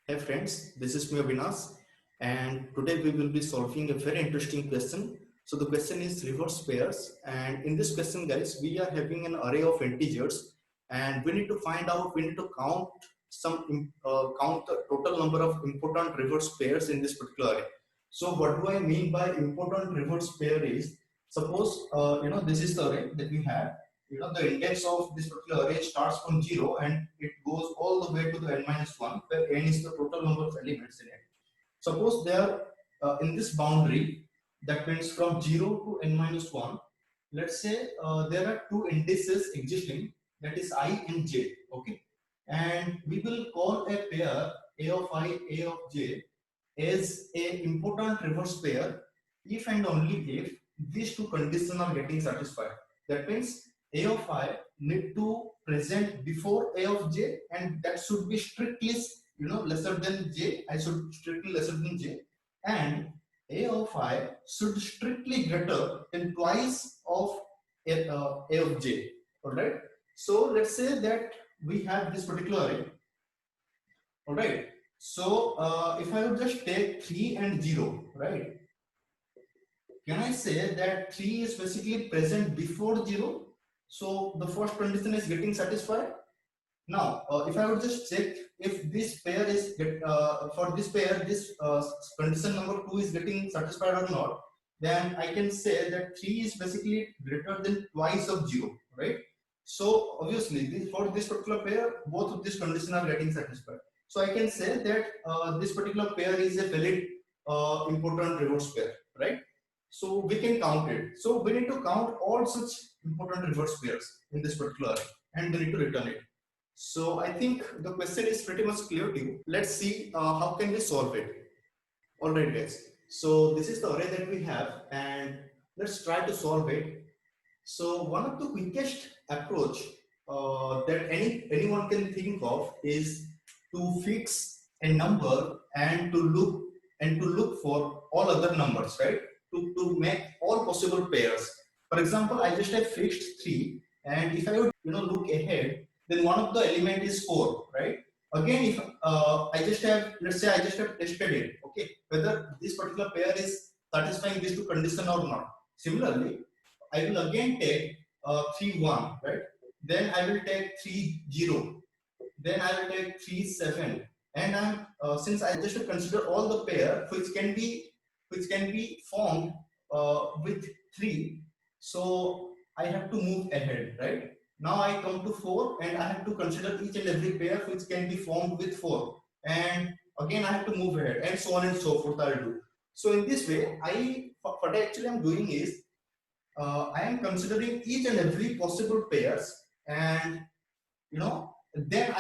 Hey friends, this is me Avinash, and today we will be solving a very interesting question. So the question is reverse pairs, and in this question, guys, we are having an array of integers, and we need to find out, we need to count count the total number of important reverse pairs in this particular array. So what do I mean by important reverse pair is, suppose this is the array that we have. The index of this particular array starts from 0 and it goes all the way to the n minus 1, where n is the total number of elements in it. Suppose there in this boundary, that means from 0 to n minus 1, let's say there are two indices existing, that is I and j. Okay, and we will call a pair a of I, a of j as a important reverse pair if and only if these two conditions are getting satisfied. That means a of I need to present before a of j, and that should be strictly lesser than j. I should strictly lesser than j, and a of I should strictly greater than twice of a of j. All right. So let's say that we have this particular array. All right. So if I would just take 3 and 0, right? Can I say that 3 is basically present before 0? So the first condition is getting satisfied. Now, if I would just check if this pair is for this pair, this condition number 2 is getting satisfied or not, then I can say that 3 is basically greater than twice of 0, right? So obviously, for this particular pair, both of these conditions are getting satisfied. So I can say that this particular pair is a valid important reverse pair, right? So we can count it. So we need to count all such important reverse pairs in this particular array, and we need to return it. So I think the question is pretty much clear to you. Let's see how can we solve it. All right, guys. So this is the array that we have, and let's try to solve it. So one of the quickest approach that anyone can think of is to fix a number and to look for all other numbers, right? To make all possible pairs. For example, I just have fixed 3, and if I would look ahead, then one of the element is 4, right? Again, if I just have, let's say I just have tested it, okay, whether this particular pair is satisfying these two conditions or not. Similarly, I will again take 3 1, right? Then I will take 3 0. Then I will take 3 7. And I'm since I just consider all the pair which can be formed with 3, so I have to move ahead, right? Now I come to 4 and I have to consider each and every pair which can be formed with 4, and again I have to move ahead, and so on and so forth I'll do. So in this way, what I actually am doing is I am considering each and every possible pairs, and then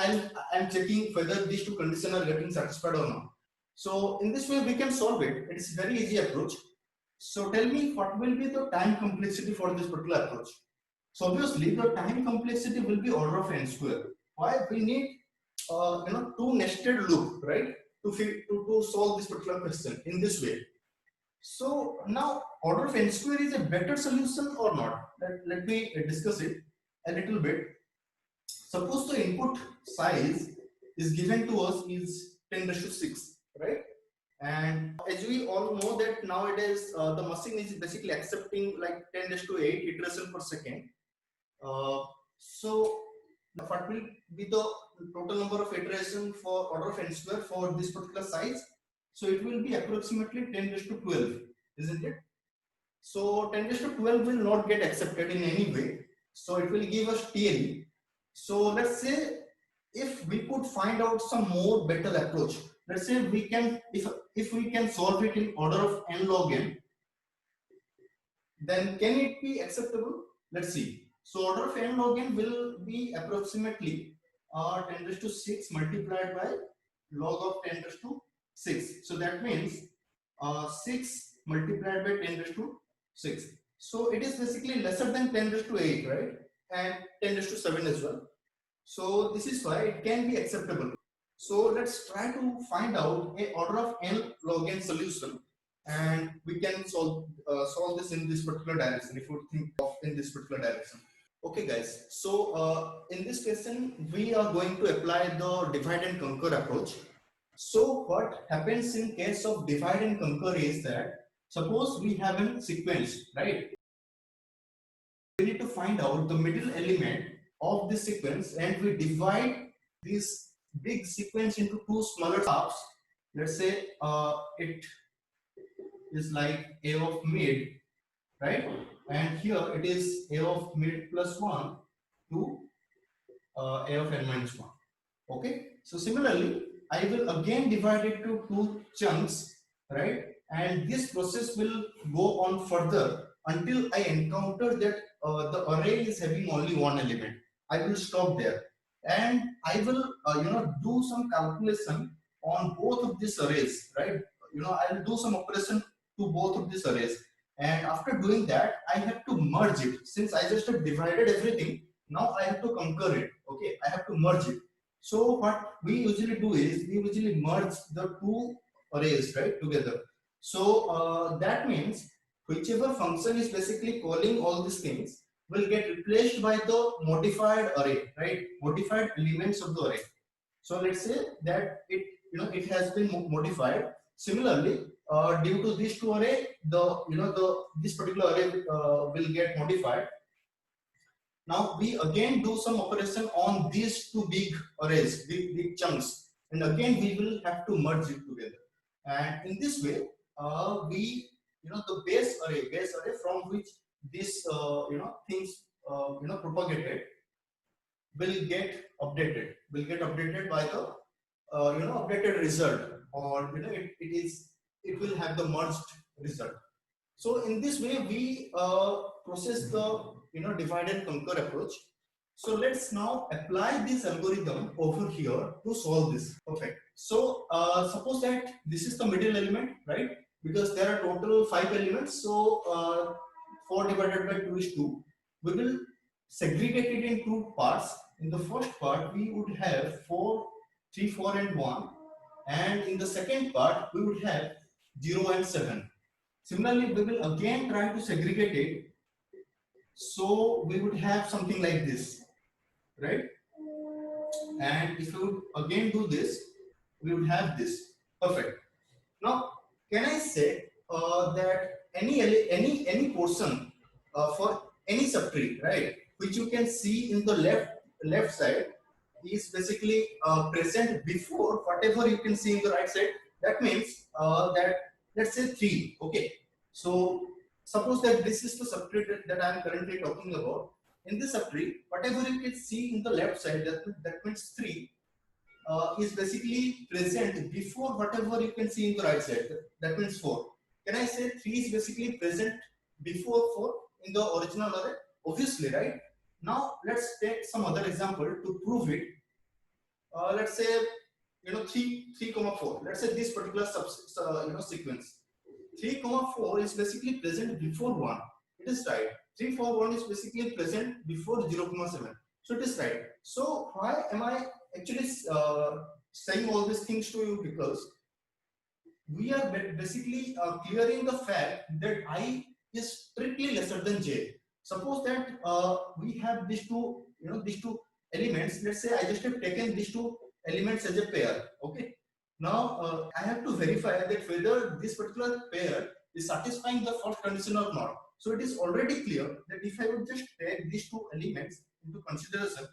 I'm checking whether these two conditions are getting satisfied or not. So in this way we can solve it. It is very easy approach. So tell me, what will be the time complexity for this particular approach? So obviously the time complexity will be order of n square. Why? We need two nested loop, right, to solve this particular question in this way. So now order of n square is a better solution or not? Let me discuss it a little bit. Suppose the input size is given to us is 10 raised to 6, right? And as we all know that nowadays the machine is basically accepting like 10 raised to 8 iteration per second. So what will be the total number of iteration for order of n square for this particular size? So it will be approximately 10 raised to 12, isn't it? So 10 raised to 12 will not get accepted in any way. So it will give us TLE. So let's say if we could find out some more better approach, let's say we can, if we can solve it in order of n log n, then can it be acceptable? Let's see. So order of n log n will be approximately 10 raised to 6 multiplied by log of 10 raised to 6. So that means 6 multiplied by 10 raised to 6. So it is basically lesser than 10 raised to 8, right? And 10 raised to 7 as well. So this is why it can be acceptable. So let's try to find out a order of n log n solution, and we can solve this in this particular direction if we think of in this particular direction. Okay, guys. So in this question, we are going to apply the divide and conquer approach. So what happens in case of divide and conquer is that suppose we have a sequence, right? We need to find out the middle element of this sequence and we divide this big sequence into two smaller halves. Let's say it is like a of mid, right? And here it is a of mid plus 1 to a of n minus 1. Okay, so similarly, I will again divide it to two chunks, right? And this process will go on further until I encounter that the array is having only one element. I will stop there, and I will do some calculation on both of these arrays, right? I will do some operation to both of these arrays, and after doing that, I have to merge it. Since I just have divided everything, now I have to conquer it. Okay, I have to merge it. So what we usually do is we usually merge the two arrays, right, together. So that means whichever function is basically calling all these things will get replaced by the modified array, right? Modified elements of the array. So let's say that it has been modified. Similarly, due to these two array, this particular array will get modified. Now we again do some operation on these two big arrays, big chunks, and again we will have to merge it together. And in this way, we the base array from which this things propagated will get updated by the updated result, or it will have the merged result. So in this way, we process the divide and conquer approach. So let's now apply this algorithm over here to solve this. Perfect. So suppose that this is the middle element, right? Because there are total 5 elements. So 4 divided by 2 is 2. We will segregate it in two parts. In the first part, we would have 4, 3, 4, and 1. And in the second part, we would have 0 and 7. Similarly, we will again try to segregate it. So we would have something like this, right? And if we would again do this, we would have this. Perfect. Now, can I say that any portion for any subtree, right, which you can see in the left side is basically present before whatever you can see in the right side. That means that let's say 3. Okay. So suppose that this is the subtree that I am currently talking about. In this subtree, whatever you can see in the left side, that means 3 is basically present before whatever you can see in the right side. That means 4. Can I say 3 is basically present before 4 in the original array? Obviously, right? Now let's take some other example to prove it. Let's say 3 comma 4. Let's say this particular sequence 3 comma 4 is basically present before 1. It is right. 3 4 1 is basically present before 0 comma 7. So it is right. So why am I actually saying all these things to you? Because we are basically clearing the fact that I is strictly lesser than j. Suppose that we have these two elements. Let's say I just have taken these two elements as a pair. Okay. Now I have to verify that whether this particular pair is satisfying the first condition or not. So it is already clear that if I would just take these two elements into consideration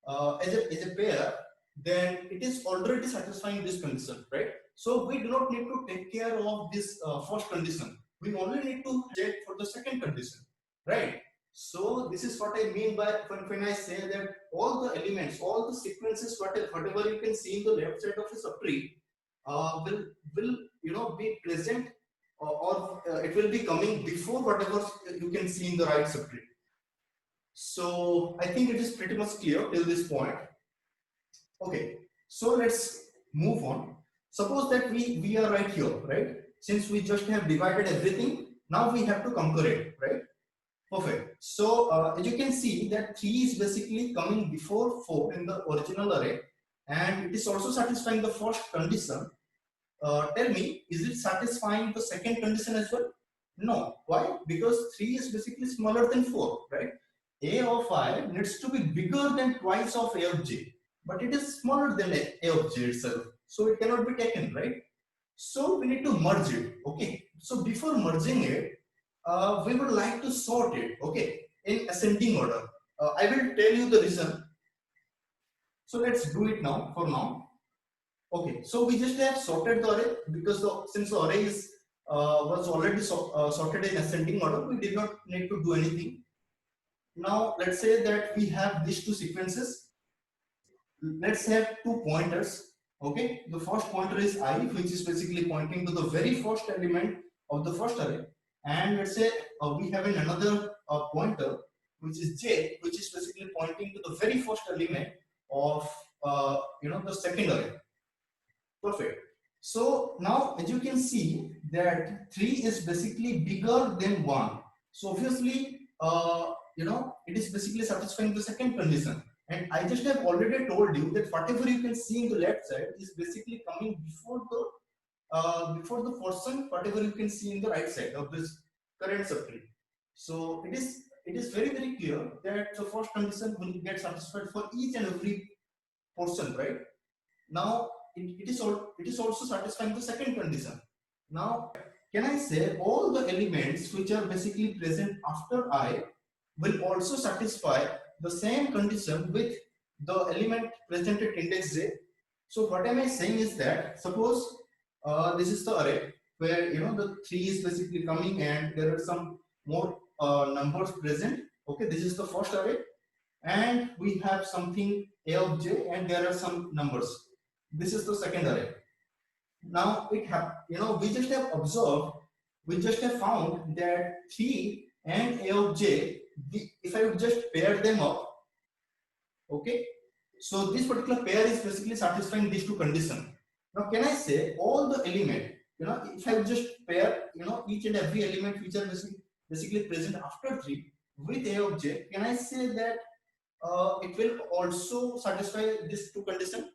as a pair, then it is already satisfying this condition, right? So we do not need to take care of this first condition. We only need to check for the second condition, right? So this is what I mean by when I say that all the elements, all the sequences, whatever you can see in the left side of a subtree, will be present or it will be coming before whatever you can see in the right subtree. So I think it is pretty much clear till this point. Okay, so let's move on. Suppose that we are right here, right? Since we just have divided everything, now we have to conquer it, right? Perfect. So as you can see that 3 is basically coming before 4 in the original array, and it is also satisfying the first condition. Tell me, is it satisfying the second condition as well? No. Why? Because 3 is basically smaller than 4, right? A of I needs to be bigger than twice of A of j, but it is smaller than A of j itself. so it cannot be taken, right? So we need to merge it. Okay, so before merging it, we would like to sort it, okay, in ascending order. I will tell you the reason. So let's do it now. For now, okay, so we just have sorted the array because since the array is was already sorted in ascending order, we did not need to do anything. Now let's say that we have these two sequences. Let's have two pointers. Okay, the first pointer is I, which is basically pointing to the very first element of the first array, and let's say we have another pointer which is j, which is basically pointing to the very first element of the second array. Perfect. So now as you can see that 3 is basically bigger than 1. So obviously it is basically satisfying the second condition. And I just have already told you that whatever you can see in the left side is basically coming before the portion whatever you can see in the right side of this current subtree. So it is very clear that the first condition will get satisfied for each and every portion, right? Now it is also satisfying the second condition. Now can I say all the elements which are basically present after I will also satisfy the same condition with the element present at index j. So what am I saying is that suppose this is the array where the 3 is basically coming and there are some more numbers present. Okay, this is the first array and we have something a of j and there are some numbers. This is the second array. Now we just have observed, we just have found that 3 and a of j, if I would just pair them up, okay, so this particular pair is basically satisfying these two conditions. Now can I say all the element, if I would just pair each and every element which are basically present after 3 with a of j, can I say that it will also satisfy these two conditions?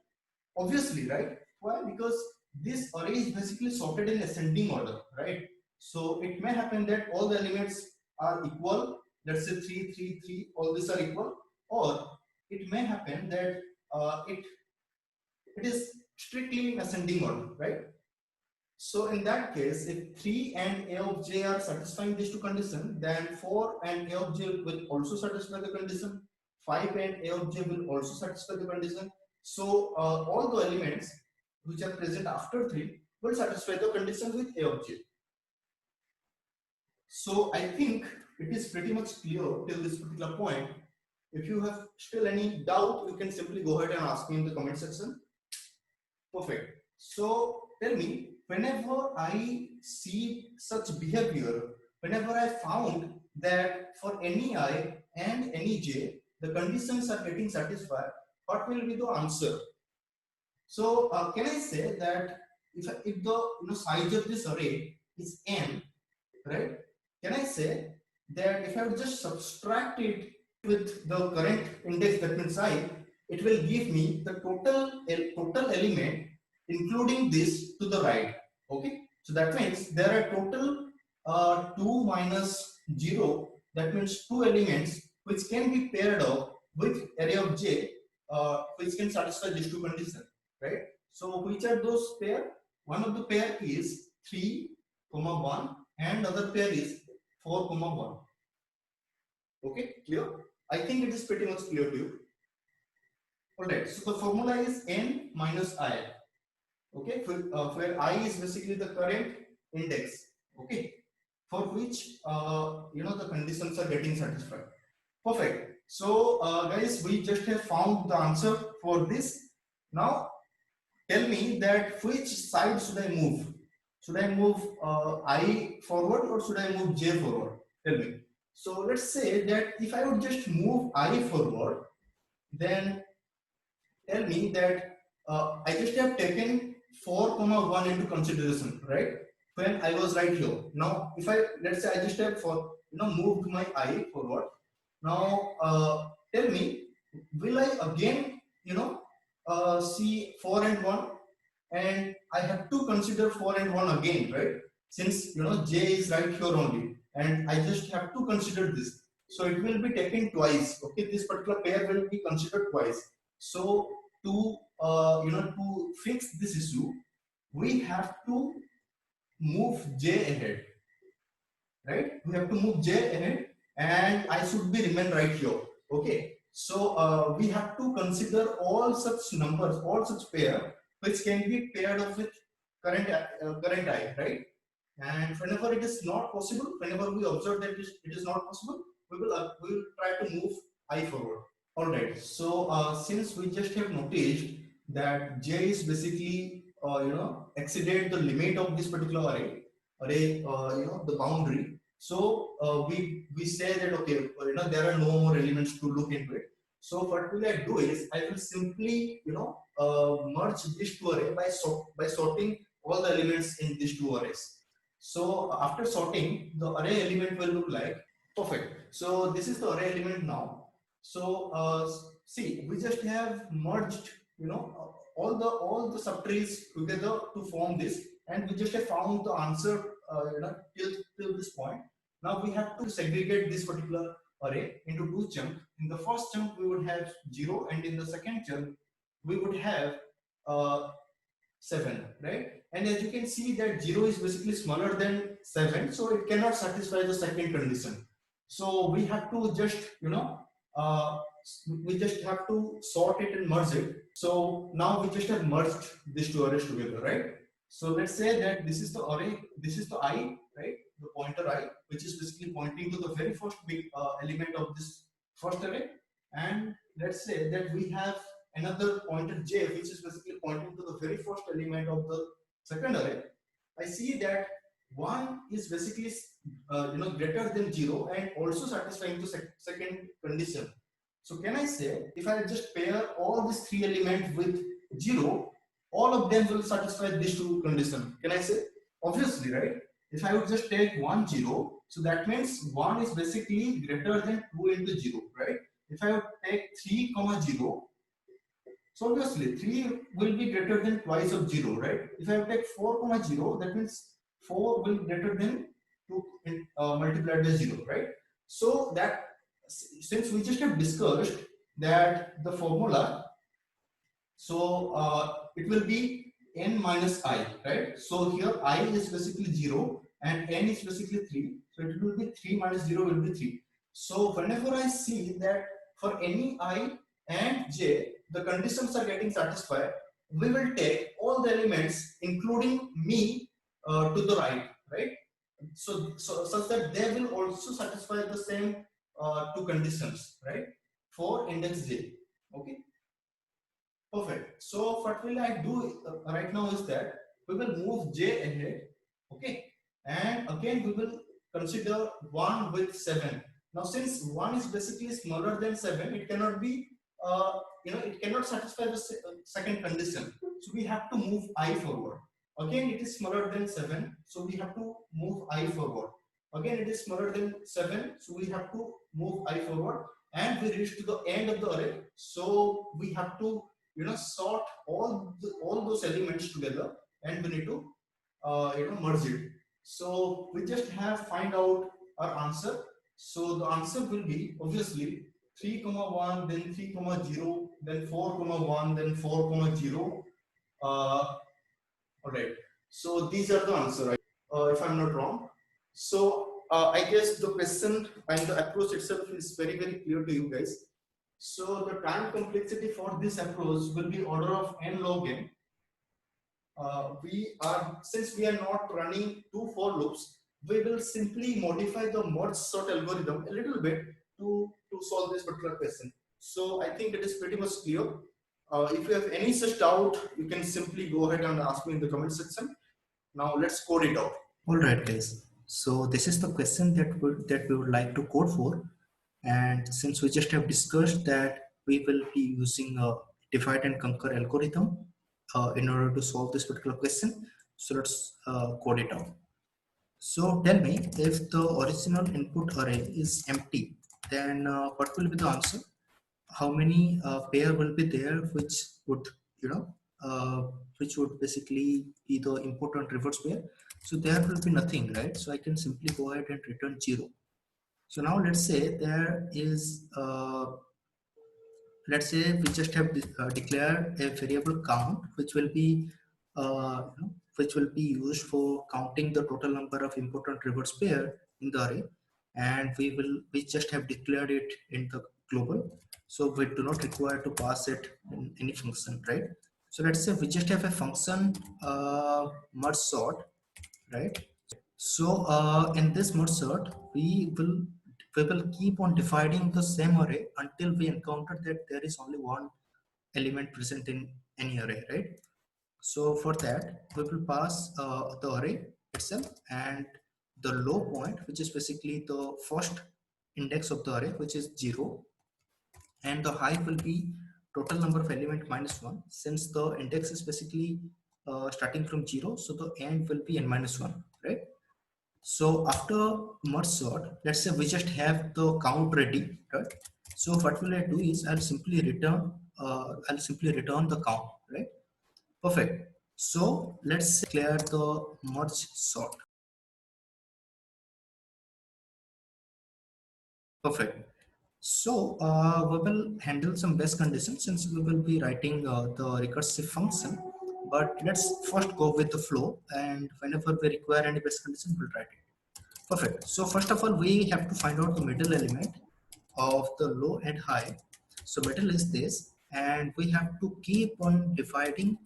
Obviously, right? Why? Because this array is basically sorted in ascending order, right? So it may happen that all the elements are equal. Let's say 3, 3, 3, all these are equal. Or it may happen that it is strictly in ascending order, right? So in that case, if 3 and a of j are satisfying these two conditions, then 4 and a of j will also satisfy the condition. 5 and a of j will also satisfy the condition. So all the elements which are present after 3 will satisfy the condition with a of j. So I think it is pretty much clear till this particular point. If you have still any doubt, you can simply go ahead and ask me in the comment section. Perfect. So tell me, whenever I see such behavior, whenever I found that for any I and any j, the conditions are getting satisfied, what will be the answer? So can I say that if the size of this array is n, right? Can I say that if I would just subtract it with the current index, that means I, it will give me the total element including this to the right. Okay, so that means there are total 2 minus 0, that means 2 elements which can be paired up with array of j which can satisfy these two conditions, right? So which are those pair? One of the pair is 3, 1 and other pair is 4, 1. Okay, clear? I think it is pretty much clear to you. Alright, so the formula is n minus I. Okay, where I is basically the current index. Okay, for which the conditions are getting satisfied. Perfect. So guys, we just have found the answer for this. Now tell me that which side should I move? Should I move I forward or should I move j forward? Tell me. So let's say that if I would just move I forward, then tell me that I just have taken 4, 1 into consideration, right? When I was right here. Now, if let's say I just have moved my I forward. Now, tell me, will I again, see 4 and 1, and I have to consider 4 and 1 again, right? Since j is right here only, and I just have to consider this. So it will be taken twice. Okay, this particular pair will be considered twice. So to to fix this issue, we have to move j ahead, right? We have to move j ahead, and I should be remain right here. Okay, so we have to consider all such numbers, all such pair which can be paired up with current I, right? And whenever it is not possible, whenever we observe that it is not possible, we will try to move I forward. All right. So since we just have noticed that j is basically exceeded the limit of this particular array the boundary. So we say that okay, there are no more elements to look into it. So what will I do is I will simply merge these two arrays by sorting all the elements in these two arrays. So after sorting, the array element will look like perfect. So this is the array element now. So see, we just have merged, all the subtrees together to form this, and we just have found the answer, till this point. Now we have to segregate this particular array into two chunks. In the first chunk, we would have 0, and in the second chunk, we would have 7, right? And as you can see that 0 is basically smaller than 7, so it cannot satisfy the second condition. So we have to just, we just have to sort it and merge it. So now we just have merged these two arrays together, right? So let's say that this is the array, this is the I, right? The pointer I, which is basically pointing to the very first big element of this first array. And let's say that we have another pointer j, which is basically pointing to the very first element of the second array. I see that 1 is basically greater than 0 and also satisfying the second condition. So can I say, if I just pair all these three elements with 0, all of them will satisfy these two conditions? Can I say? Obviously, right? If I would just take 1, 0, so that means 1 is basically greater than 2 into 0, right? If I would take 3, 0, so obviously 3 will be greater than twice of 0, right? If I take 4, 0, that means 4 will be greater than 2 multiplied by 0, right? So that, since we just have discussed that the formula, so it will be n minus I, right? So here I is basically 0 and n is basically 3. So it will be 3 minus 0 will be 3. So whenever I see that for any I and j, the conditions are getting satisfied, we will take all the elements, including me, to the right? So such that they will also satisfy the same two conditions, right? For index j. Okay. Perfect. So what will I do right now is that we will move j ahead, okay, and again we will consider 1 with 7. Now since 1 is basically smaller than 7, it cannot be, it cannot satisfy the second condition. So we have to move I forward. Again it is smaller than 7, so we have to move I forward. Again it is smaller than 7, so we have to move I forward, and we reach to the end of the array. So we have to sort all those elements together, and we need to merge it. So we just have find out our answer. So the answer will be obviously 3, 1, then 3, 0, then 4, 1, then 4, 0. All right. So these are the answer, right? If I'm not wrong. So I guess the question and the approach itself is very, very clear to you guys. So the time complexity for this approach will be order of n log n. Since we are not running two for loops, we will simply modify the merge sort algorithm a little bit to solve this particular question. So I think it is pretty much clear. If you have any such doubt, you can simply go ahead and ask me in the comment section. Now let's code it out. All right, guys. So this is the question that we would like to code for. And since we just have discussed that we will be using a divide and conquer algorithm in order to solve this particular question, so let's code it out. So tell me, if the original input array is empty, then what will be the answer? How many pair will be there which would which would basically be the input and reverse pair? So there will be nothing, right? So I can simply go ahead and return 0. So now let's say there is let's say we just have declared a variable count, which will be which will be used for counting the total number of important reverse pair in the array, and we just have declared it in the global, so we do not require to pass it in any function, right? So let's say we just have a function merge sort, right? So in this merge sort, we will keep on dividing the same array until we encounter that there is only one element present in any array, right? So for that, we will pass the array itself and the low point, which is basically the first index of the array, which is 0, and the high will be total number of element minus 1. Since the index is basically starting from 0, so the end will be n minus 1, right? So after merge sort, let's say we just have the count ready, right? So what will I do is I'll simply return the count, right? Perfect. So let's clear the merge sort. Perfect. So we will handle some base conditions since we will be writing the recursive function. But let's first go with the flow, and whenever we require any base condition, we'll write it. Perfect. So first of all, we have to find out the middle element of the low and high. So middle is this, and we have to keep on dividing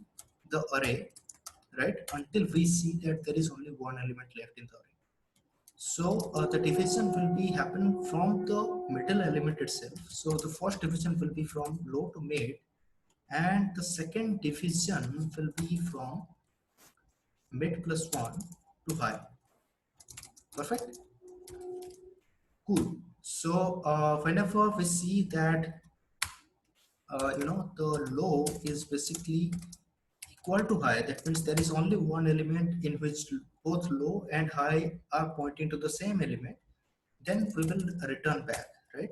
the array, right, until we see that there is only one element left in the array. So the division will be happen from the middle element itself. So the first division will be from low to mid, and the second division will be from mid plus 1 to high. Perfect. Cool. So whenever we see that the low is basically equal to high, that means there is only one element in which both low and high are pointing to the same element, then we will return back, right?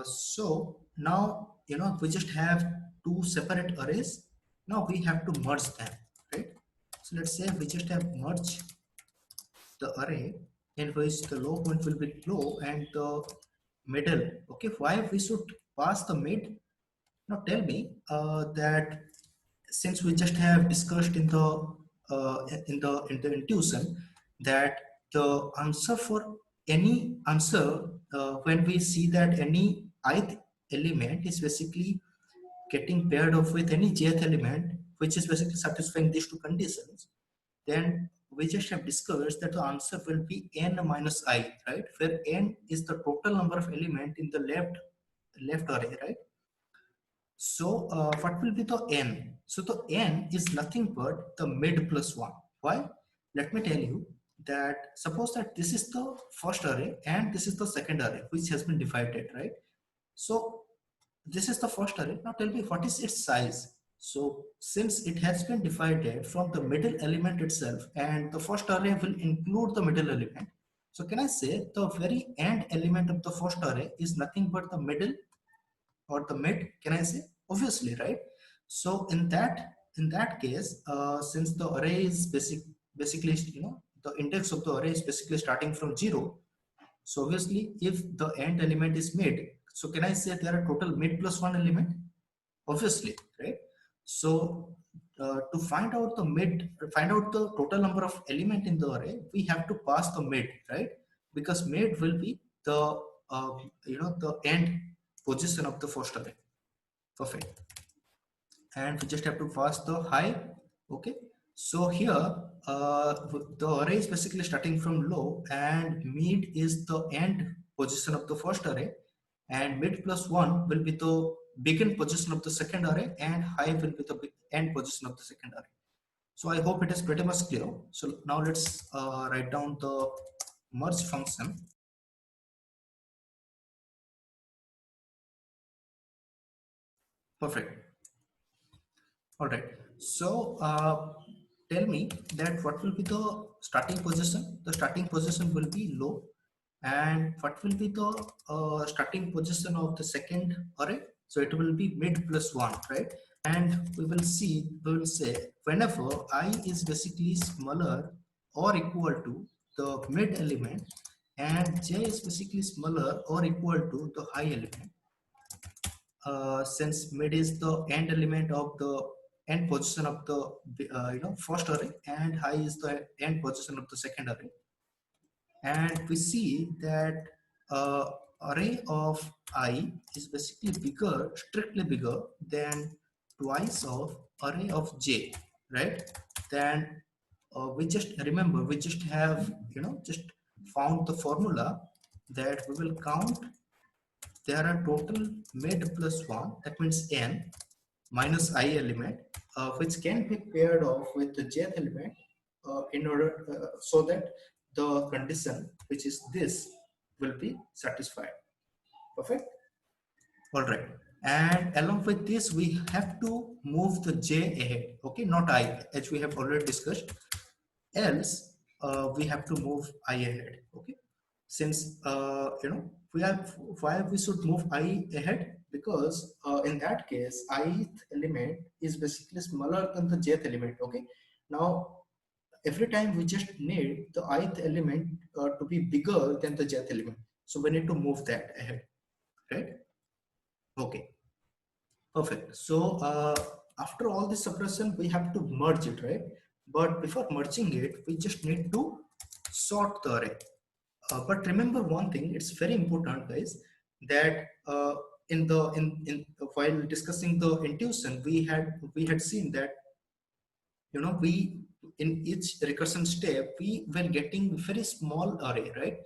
So now we just have two separate arrays. Now we have to merge them, right? So let's say we just have merged the array in which the low point will be low and the middle. Okay, why we should pass the mid? Now tell me that since we just have discussed in the intuition that the answer for any answer when we see that any ith element is basically getting paired off with any jth element which is basically satisfying these two conditions, then we just have discovered that the answer will be n minus I, right, where n is the total number of element in the left array, right? So what will be the n? So the n is nothing but the mid plus 1. Why? Let me tell you that suppose that this is the first array and this is the second array which has been divided, right? So this is the first array. Now tell me what is its size? So since it has been divided from the middle element itself and the first array will include the middle element. So can I say the very end element of the first array is nothing but the middle or the mid, can I say? Obviously, right? So in that case, since the array is basically the index of the array is basically starting from 0. So obviously if the end element is mid, so can I say there are total mid plus 1 element? Obviously, right? So to find out the total number of element in the array, we have to pass the mid, right? Because mid will be the the end position of the first array. Perfect. And we just have to pass the high. Okay. So here the array is basically starting from low and mid is the end position of the first array, and mid plus 1 will be the begin position of the second array and high will be the end position of the second array. So I hope it is pretty much clear. So now let's write down the merge function. Perfect. All right. So tell me that what will be the starting position? The starting position will be low. And what will be the starting position of the second array? So it will be mid plus 1, right? And we will say whenever I is basically smaller or equal to the mid element and j is basically smaller or equal to the high element, since mid is the end element of the end position of the first array, and high is the end position of the second array. And we see that array of I is basically bigger, strictly bigger than twice of array of j, right? Then we just remember, we just have just found the formula that we will count. There are total mid plus 1, that means n minus I element, which can be paired off with the jth element in order so that the condition, which is this, will be satisfied. Perfect. All right. And along with this, we have to move the j ahead. Okay, not I, as we have already discussed. Else, we have to move I ahead. Okay, since why we should move I ahead, because in that case ith element is basically smaller than the jth element. Okay, now every time we just need the ith element to be bigger than the jth element, so we need to move that ahead, right? Okay, perfect. So after all this suppression, we have to merge it, right? But before merging it, we just need to sort the array. But remember one thing, it's very important, guys, that in while discussing the intuition, we had seen that we in each recursion step we were getting very small array, right?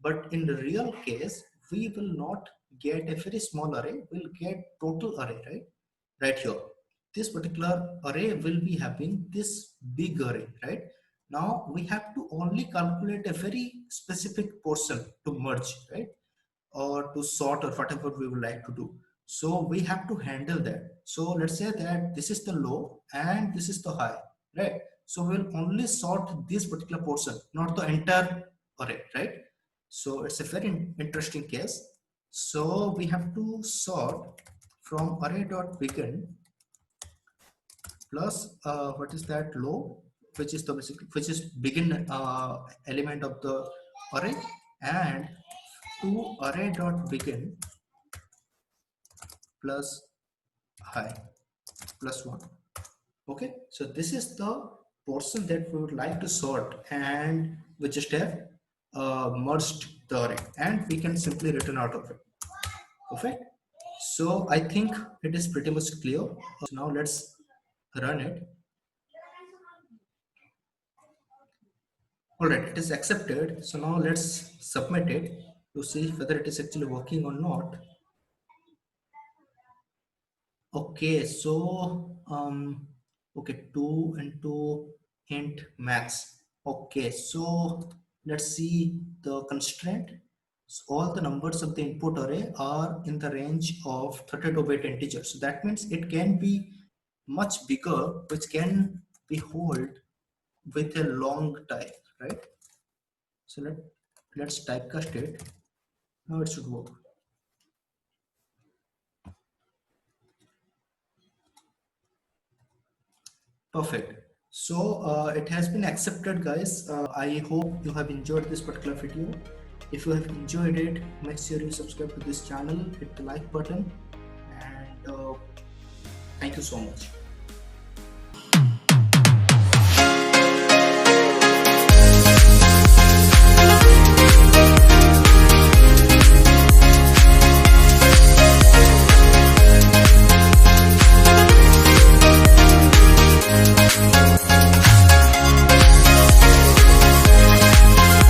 But in the real case, we will not get a very small array, we'll get total array, right here. This particular array will be having this big array, right? Now we have to only calculate a very specific portion to merge, right? Or to sort, or whatever we would like to do. So we have to handle that. So let's say that this is the low and this is the high, right? So we'll only sort this particular portion, not the entire array, right? So it's a very interesting case. So we have to sort from array.begin plus what is that, low, which is the which is begin element of the array, and to array.begin plus high plus 1. Okay, so this is the portion that we would like to sort, and we just have merged the array, and we can simply return out of it. Perfect. So I think it is pretty much clear. So now let's run it. All right, it is accepted. So now let's submit it to see whether it is actually working or not. Okay, so okay, 2 into int max. Okay, so let's see the constraint. So all the numbers of the input array are in the range of 32-bit integers. So that means it can be much bigger, which can be held with a long type, right? So let's typecast it. Now it should work. Perfect. So it has been accepted, guys. I hope you have enjoyed this particular video. If you have enjoyed it, make sure you subscribe to this channel, hit the like button, and thank you so much.